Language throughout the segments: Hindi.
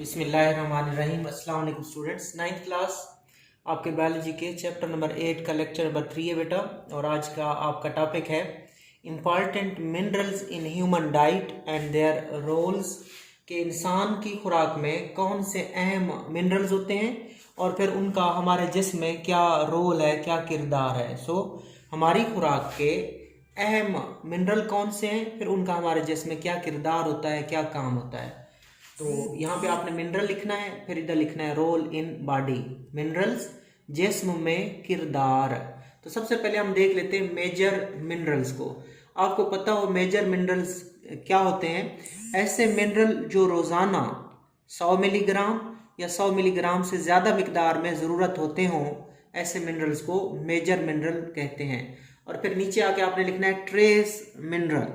बिस्मिल्लाहिर्रहमानिर्रहीम। अस्सलाम वालेकुम स्टूडेंट्स। 9th क्लास आपके बायोलॉजी के चैप्टर नंबर 8 का लेक्चर नंबर 3 है बेटा। और आज का आपका टॉपिक है important minerals in human diet and their roles, के इंसान की खुराक में कौन से अहम मिनरल्स होते हैं और फिर उनका हमारे जिस्म में क्या रोल है, क्या किरदार है। हमारी खुराक के अहम मिनरल कौन से हैं, फिर उनका हमारे जिस्म में क्या किरदार होता है, क्या काम होता है। तो यहाँ पे आपने मिनरल लिखना है, फिर इधर लिखना है रोल इन बॉडी। मिनरल्स जिस्म में किरदार। तो सबसे पहले हम देख लेते हैं मेजर मिनरल्स को। आपको पता हो मेजर मिनरल्स क्या होते हैं? ऐसे मिनरल जो रोजाना 100 मिलीग्राम या 100 मिलीग्राम से ज्यादा मिकदार में जरूरत होते हों, ऐसे मिनरल्स को मेजर मिनरल कहते हैं। और फिर नीचे आके आपने लिखना है ट्रेस मिनरल।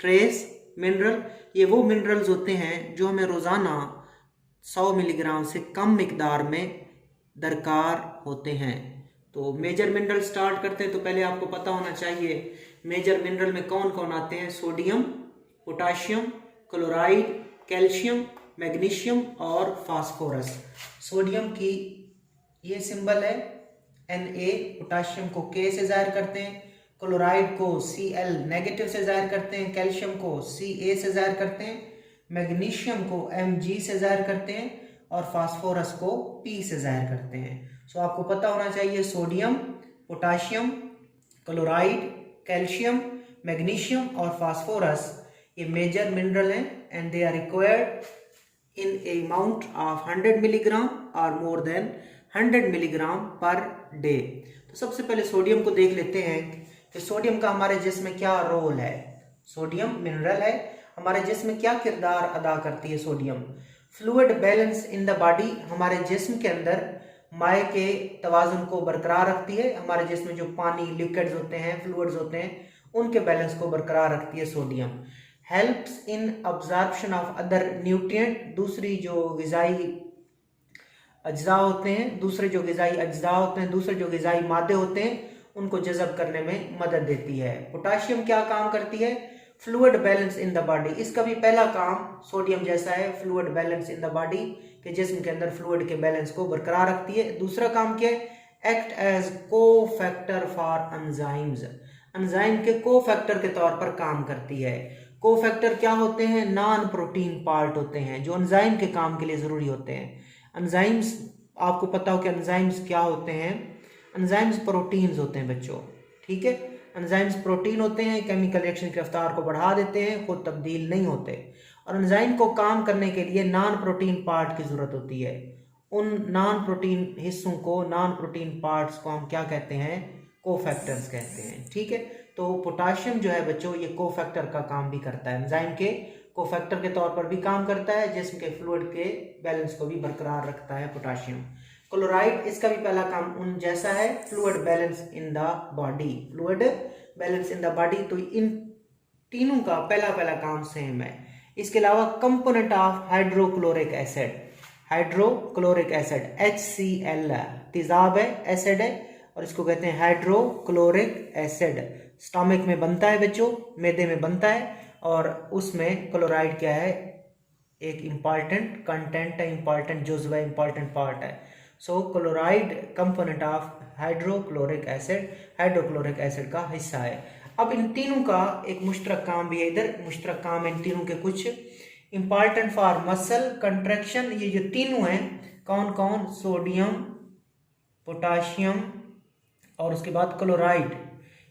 ट्रेस मिनरल ये वो मिनरल्स होते हैं जो हमें रोजाना 100 मिलीग्राम से कम मिकदार में दरकार होते हैं। तो मेजर मिनरल स्टार्ट करते हैं। तो पहले आपको पता होना चाहिए मेजर मिनरल में कौन कौन आते हैं। Sodium, potassium, chloride, calcium, magnesium और फास्फोरस। सोडियम की ये सिंबल है Na, पोटाशियम को K से जाहिर करते हैं, क्लोराइड को Cl नेगेटिव से जाहिर करते हैं, कैल्शियम को Ca से जाहिर करते हैं, मैग्नीशियम को Mg से जाहिर करते हैं और फास्फोरस को P से जाहिर करते हैं। सो आपको पता होना चाहिए sodium, potassium, chloride, calcium, magnesium और फास्फोरस ये मेजर मिनरल हैं and they are required in a amount of 100 milligram और more than 100 milligram per day. तो सबसे पहले सोडियम को देख लेते हैं कि सोडियम का हमारे जिस्म में क्या रोल है। सोडियम मिनरल है, हमारे जिस्म में क्या किरदार अदा करती है sodium. Fluid balance in the body, हमारे जिस्म के अंदर माए के तवाजुन को बरकरार रखती है। हमारे जिस्म में जो पानी, लिक्विड्स होते हैं, फ्लूइड्स होते हैं, उनके बैलेंस को बरकरार रखती है sodium. Helps in absorption of other nutrient, दूसरी जो ग़िज़ाई अज्जा होते हैं, दूसरे जो ग़िज़ाई मादे होते हैं, उनको जज़ब करने में मदद देती है। पोटाशियम क्या काम करती है? Fluid balance in the body. इसका भी पहला काम सोडियम जैसा है, fluid balance in the body, के जिस्म के अंदर फ्लूइड के बैलेंस को बरकरार रखती है। दूसरा काम क्या है? एक्ट एज को फैक्टर फॉर एंजाइम्स, एंजाइम के को फैक्टर के तौर पर काम करती है। को फैक्टर क्या होते हैं? नॉन प्रोटीन पार्ट होते हैं जो एंजाइम के काम के लिए जरूरी होते हैं। एंजाइम्स, आपको पता हो कि एंजाइम्स क्या होते हैं? एंजाइम्स प्रोटीन्स होते हैं बच्चों, ठीक है। एंजाइम्स प्रोटीन होते हैं, केमिकल रिएक्शन की रफ्तार को बढ़ा देते हैं, खुद तब्दील नहीं होते। और एंजाइम को काम करने के लिए नॉन प्रोटीन पार्ट की जरूरत होती है। उन नॉन प्रोटीन हिस्सों को, नॉन प्रोटीन पार्ट्स को हम क्या कहते हैं? कोफैक्टर्स कहते हैं, ठीक है। तो पोटाशियम जो है बच्चों, ये कोफैक्टर का काम भी करता है, एंजाइम के कोफैक्टर के तौर पर भी काम करता है, जिस्म के फ्लूइड के बैलेंस को भी बरकरार रखता है पोटाशियम। क्लोराइड, इसका भी पहला काम उन जैसा है, fluid balance in the body, fluid balance in the body. तो इन तीनों का पहला काम सेम है। इसके अलावा component of hydrochloric acid, hydrochloric acid HCl तेजाब है, एसिड है, और इसको कहते हैं हाइड्रोक्लोरिक एसिड। स्टमक में बनता है बच्चों, मैदे में बनता है, और उसमें क्लोराइड क्या है? एक इंपॉर्टेंट कंटेंट है, इंपॉर्टेंट जुज़्व है, इंपॉर्टेंट पार्ट है। So chloride component of hydrochloric acid का हिस्सा है। अब इन तीनों का एक मुश्तरक काम भी है, इधर मुश्तरक काम है इन तीनों के कुछ। इंपॉर्टेंट फॉर मसल कंट्रैक्शन, ये जो तीनों हैं कौन कौन? सोडियम, पोटाशियम और उसके बाद क्लोराइड,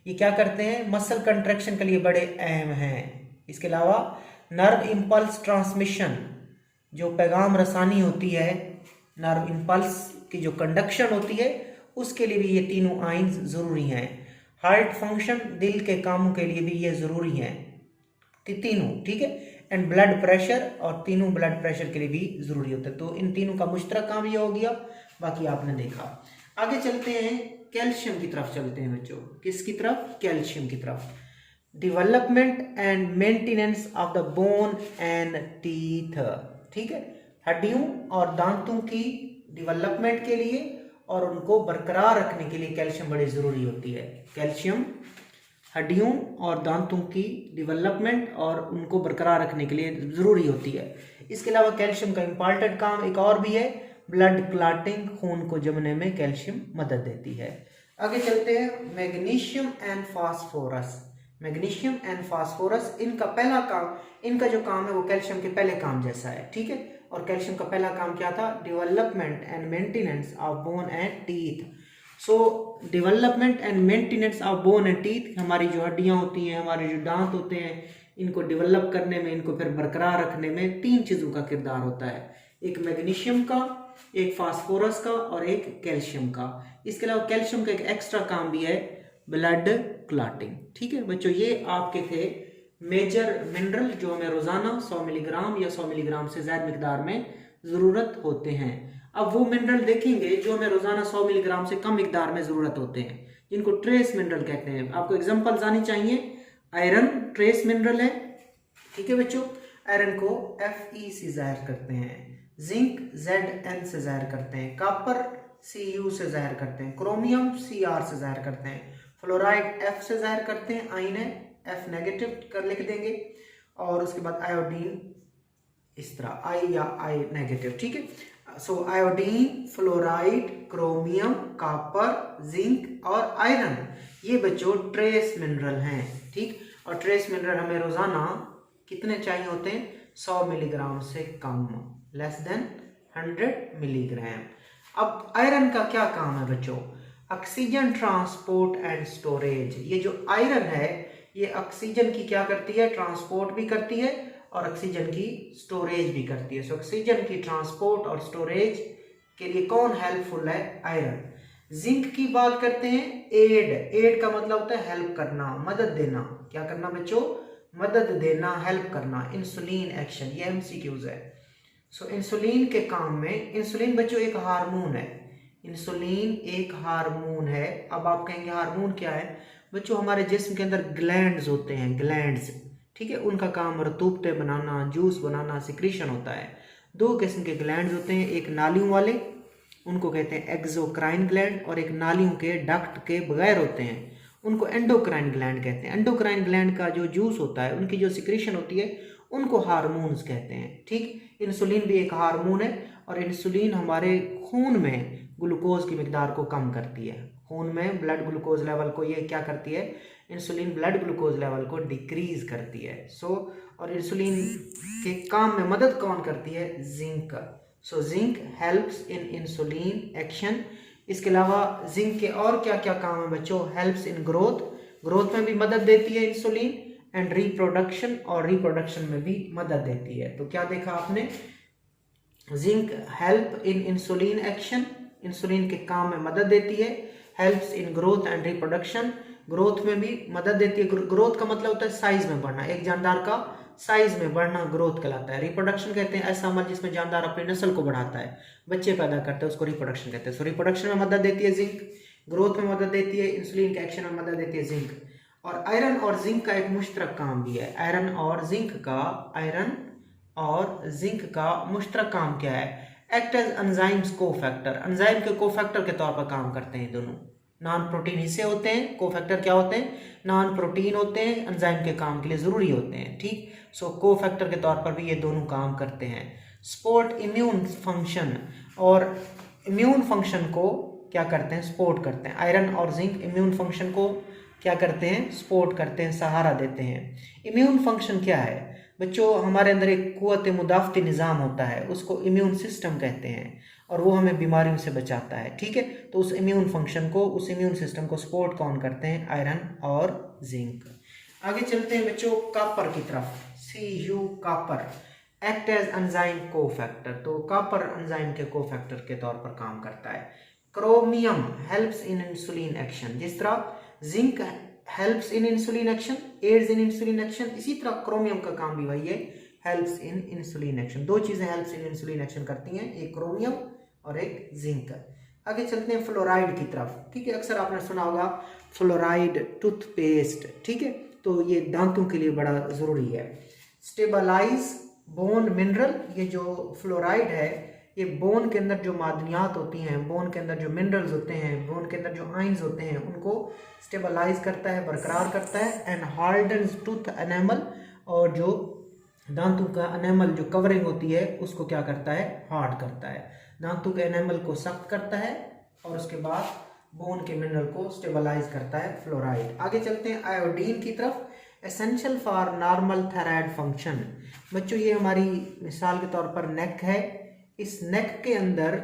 ये क्या करते हैं? मसल कंट्रैक्शन के लिए बड़े अहम हैं। इसके अलावा नर्व इंपल्स ट्रांसमिशन, जो पैगाम रसानी होती है, नर्व इंपल्स की जो कंडक्शन होती है, उसके लिए भी ये तीनों आइंस जरूरी हैं। हार्ट फंक्शन, दिल के कामों के लिए भी ये जरूरी हैं तीनों, ठीक है। एंड ब्लड प्रेशर, और तीनों ब्लड प्रेशर के लिए भी जरूरी होता है। तो इन तीनों का मुश्तरक काम ये हो गया, बाकी आपने देखा। आगे चलते हैं, कैल्शियम की तरफ चलते हैं बच्चों। किसकी तरफ? कैल्शियम की तरफ। Development and maintenance of the bone and teeth, ठीक है। हड्डियों और दांतों की डेवलपमेंट के लिए और उनको बरकरार रखने के लिए कैल्शियम बड़ी जरूरी होती है। कैल्शियम हड्डियों और दांतों की डेवलपमेंट और उनको बरकरार रखने के लिए जरूरी होती है। इसके अलावा कैल्शियम का इम्पॉर्टेंट काम एक और भी है, ब्लड क्लॉटिंग, खून को जमने में कैल्शियम मदद देती है। आगे चलते हैं, magnesium and phosphorus. Magnesium and phosphorus, इनका पहला काम, इनका जो काम है वो कैल्शियम के पहले काम जैसा है, ठीक है। और कैल्शियम का पहला काम क्या था? Development and maintenance of bone and teeth. So development and maintenance of bone and teeth, हमारी जो हड्डियां होती हैं, हमारे जो दांत होते हैं, इनको डेवलप करने में, इनको फिर बरकरार रखने में 3 चीज़ों का किरदार होता है, एक मैग्नीशियम का, एक फास्फोरस का और एक कैल्शियम का। इसके अलावा कैल्शियम का एक एक्स्ट्रा काम भी है, ब्लड क्लॉटिंग, ठीक है बच्चों। ये आपके थे मेजर मिनरल जो हमें रोजाना 100 मिलीग्राम या 100 मिलीग्राम से ज्यादा मिकदार में जरूरत होते हैं। अब वो मिनरल देखेंगे जो हमें रोजाना 100 मिलीग्राम से कम मिकदार में जरूरत होते हैं, जिनको ट्रेस मिनरल कहते हैं। आपको एग्जांपल्स आनी चाहिए। आयरन ट्रेस मिनरल है, ठीक है बच्चों, आयरन को Fe से जाहिर करते हैं, जिंक Zn से जाहिर करते हैं, कॉपर Cu से जाहिर करते हैं, क्रोमियम Cr से जाहिर करते हैं, फ्लोराइड F से जाहिर करते हैं, आयन है F नेगेटिव कर लिख देंगे, और उसके बाद आयोडीन इस तरह I या I नेगेटिव, ठीक है। So iodine, fluoride, chromium, copper, zinc और आयरन, ये बच्चों ट्रेस मिनरल हैं, ठीक। और ट्रेस मिनरल हमें रोजाना कितने चाहिए होते हैं? 100 मिलीग्राम से कम, लेस देन 100 मिलीग्राम। अब आयरन का क्या काम है बच्चों? Oxygen transport and storage. ये जो आयरन है ये ऑक्सीजन की क्या करती है? ट्रांसपोर्ट भी करती है और ऑक्सीजन की स्टोरेज भी करती है। सो ऑक्सीजन की ट्रांसपोर्ट और स्टोरेज के लिए कौन हेल्पफुल है? आयरन। जिंक की बात करते हैं, एड। एड का मतलब होता है हेल्प करना, मदद देना। क्या करना बच्चों? मदद देना, हेल्प करना। इंसुलिन एक्शन, ये एमसीक्यूज है। सो इंसुलिन के काम में, इंसुलिन बच्चों एक हार्मोन है, इंसुलिन एक हार्मोन है। अब आप कहेंगे हार्मोन क्या है? बच्चों हमारे जिस्म के अंदर ग्लैंड्स होते हैं, ग्लैंड्स, ठीक है, उनका काम रतूबते बनाना, जूस बनाना, सिक्रीशन होता है। 2 किस्म के ग्लैंड्स होते हैं, एक नालियों वाले, उनको कहते हैं एक्सोक्राइन ग्लैंड, और एक नालियों के डक्ट के बगैर होते हैं, उनको एंडोक्राइन ग्लैंड कहते हैं। एंडोक्राइन ग्लैंड का जो जूस होता है, उनकी जो सिक्रीशन होती है, उनको हार्मोन्स कहते हैं, ठीक। इंसुलिन भी एक हार्मोन है, और इंसुलिन हमारे खून में ग्लूकोज की मिकदार को कम करती है। खून में ब्लड ग्लूकोज लेवल को ये क्या करती है? इंसुलिन ब्लड ग्लूकोज लेवल को डिक्रीज करती है। और इंसुलिन के काम में मदद कौन करती है? Zinc. So zinc helps in insulin action. इसके अलावा जिंक के और क्या क्या काम है बच्चों? हेल्प्स इन ग्रोथ, ग्रोथ में भी मदद देती है इंसुलिन, एंड रिप्रोडक्शन, और रिप्रोडक्शन में भी मदद देती है। तो क्या देखा आपने? Zinc help in insulin action, insulin के काम में मदद देती है, helps in growth and reproduction, growth में भी मदद देती है। ग्रोथ का मतलब होता है साइज में बढ़ना, एक जानदार का साइज में बढ़ना ग्रोथ कहलाता है। रिप्रोडक्शन कहते हैं ऐसा अमल जिसमें जानदार अपनी नस्ल को बढ़ाता है, बच्चे पैदा करते हैं, उसको रिप्रोडक्शन कहते हैं। सो रिप्रोडक्शन में मदद देती है जिंक, ग्रोथ में मदद देती है, इंसुलिन के एक्शन में मदद देती है जिंक। और आयरन और जिंक का एक मुश्तरक काम भी है। आयरन और जिंक का मुश्तरक काम क्या है? Act as enzymes cofactor, enzyme के कोफैक्टर के तौर पर काम करते हैं दोनों। नॉन प्रोटीन हिस्से होते हैं, कोफैक्टर क्या होते हैं? नॉन प्रोटीन होते हैं, एंजाइम के काम के लिए जरूरी होते हैं, ठीक। सो कोफैक्टर के तौर पर भी ये दोनों काम करते हैं। सपोर्ट इम्यून फंक्शन, और इम्यून फंक्शन को क्या करते हैं? सपोर्ट करते हैं। आयरन और जिंक इम्यून फंक्शन को क्या करते हैं? सपोर्ट करते हैं, सहारा देते हैं। इम्यून फंक्शन क्या है बच्चों? हमारे अंदर एक कुव्वत मुदाफ़ती निज़ाम होता है, उसको इम्यून सिस्टम कहते हैं, और वो हमें बीमारियों से बचाता है, ठीक है। तो उस इम्यून फंक्शन को, उस इम्यून सिस्टम को सपोर्ट कौन करते हैं? आयरन और जिंक। आगे चलते हैं बच्चों कॉपर की तरफ। Cu copper act as enzyme cofactor, तो कॉपर एंजाइम के कोफैक्टर के तौर पर काम करता है। Chromium helps in insulin action, जिस तरह zinc helps in insulin action, aids in insulin action, इसी तरह क्रोमियम का काम भी वही है, हेल्प्स इन इंसुलिन एक्शन। 2 चीजें हेल्प्स इन इंसुलिन एक्शन करती हैं, एक क्रोमियम और एक जिंक। आगे चलते हैं फ्लोराइड की तरफ, ठीक है। अक्सर आपने सुना होगा फ्लोराइड टूथपेस्ट, ठीक है, तो ये दांतों के लिए बड़ा जरूरी है। स्टेबलाइज बोन मिनरल, ये जो फ्लोराइड है ये बोन के अंदर जो मादनियात होती हैं, बोन के अंदर जो मिनरल्स होते हैं, बोन के अंदर जो आइंस होते हैं, उनको स्टेबलाइज करता है, बरकरार करता है। एंड हार्डन्स टूथ एनेमल, और जो दांतों का एनेमल जो कवरिंग होती है उसको क्या करता है, हार्ड करता है, दांतों के एनेमल को सख्त करता है और उसके बाद बोन के मिनरल को स्टेबलाइज करता है फ्लोराइड। आगे चलते हैं आयोडीन की तरफ। Essential for normal thyroid function. बच्चों ये हमारी मिसाल के तौर पर नेक है, इस नेक के अंदर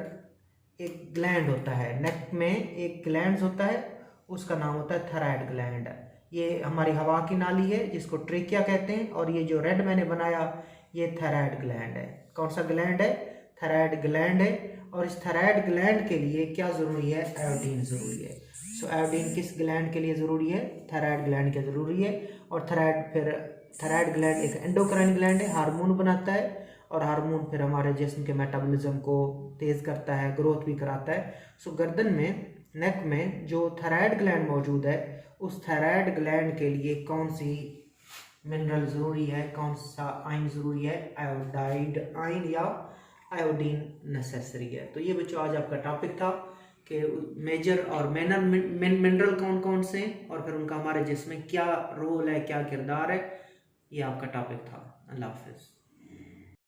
एक ग्लैंड होता है, नेक में एक ग्लैंड होता है, उसका नाम होता है थायराइड ग्लैंड। ये हमारी हवा की नाली है जिसको ट्रेकिया कहते हैं, और ये जो रेड मैंने बनाया ये थायराइड ग्लैंड है। कौन सा ग्लैंड है, थायराइड ग्लैंड है। और इस थायराइड ग्लैंड के लिए क्या जरूरी है, आयोडीन जरूरी है। सो आयोडीन किस ग्लैंड के लिए जरूरी है, थायराइड ग्लैंड के जरूरी है। और थायराइड ग्लैंड एक एंडोक्राइन ग्लैंड है, हार्मोन बनाता है, और हार्मोन फिर हमारे जिस्म के मेटाबॉलिज्म को तेज करता है, ग्रोथ भी कराता है। सो गर्दन में, नेक में जो थायराइड ग्लैंड मौजूद है, उस थायराइड ग्लैंड के लिए कौन सी मिनरल ज़रूरी है, कौन सा आयन ज़रूरी है, आयोडाइड आयन या आयोडीन नेसेसरी है। तो ये बच्चों आज आपका टॉपिक था कि मेजर और माइनर मिनरल कौन कौन से, और फिर उनका हमारे जिस्म में क्या रोल है, क्या किरदार है। ये आपका टॉपिक था। अल्लाह हाफिज़।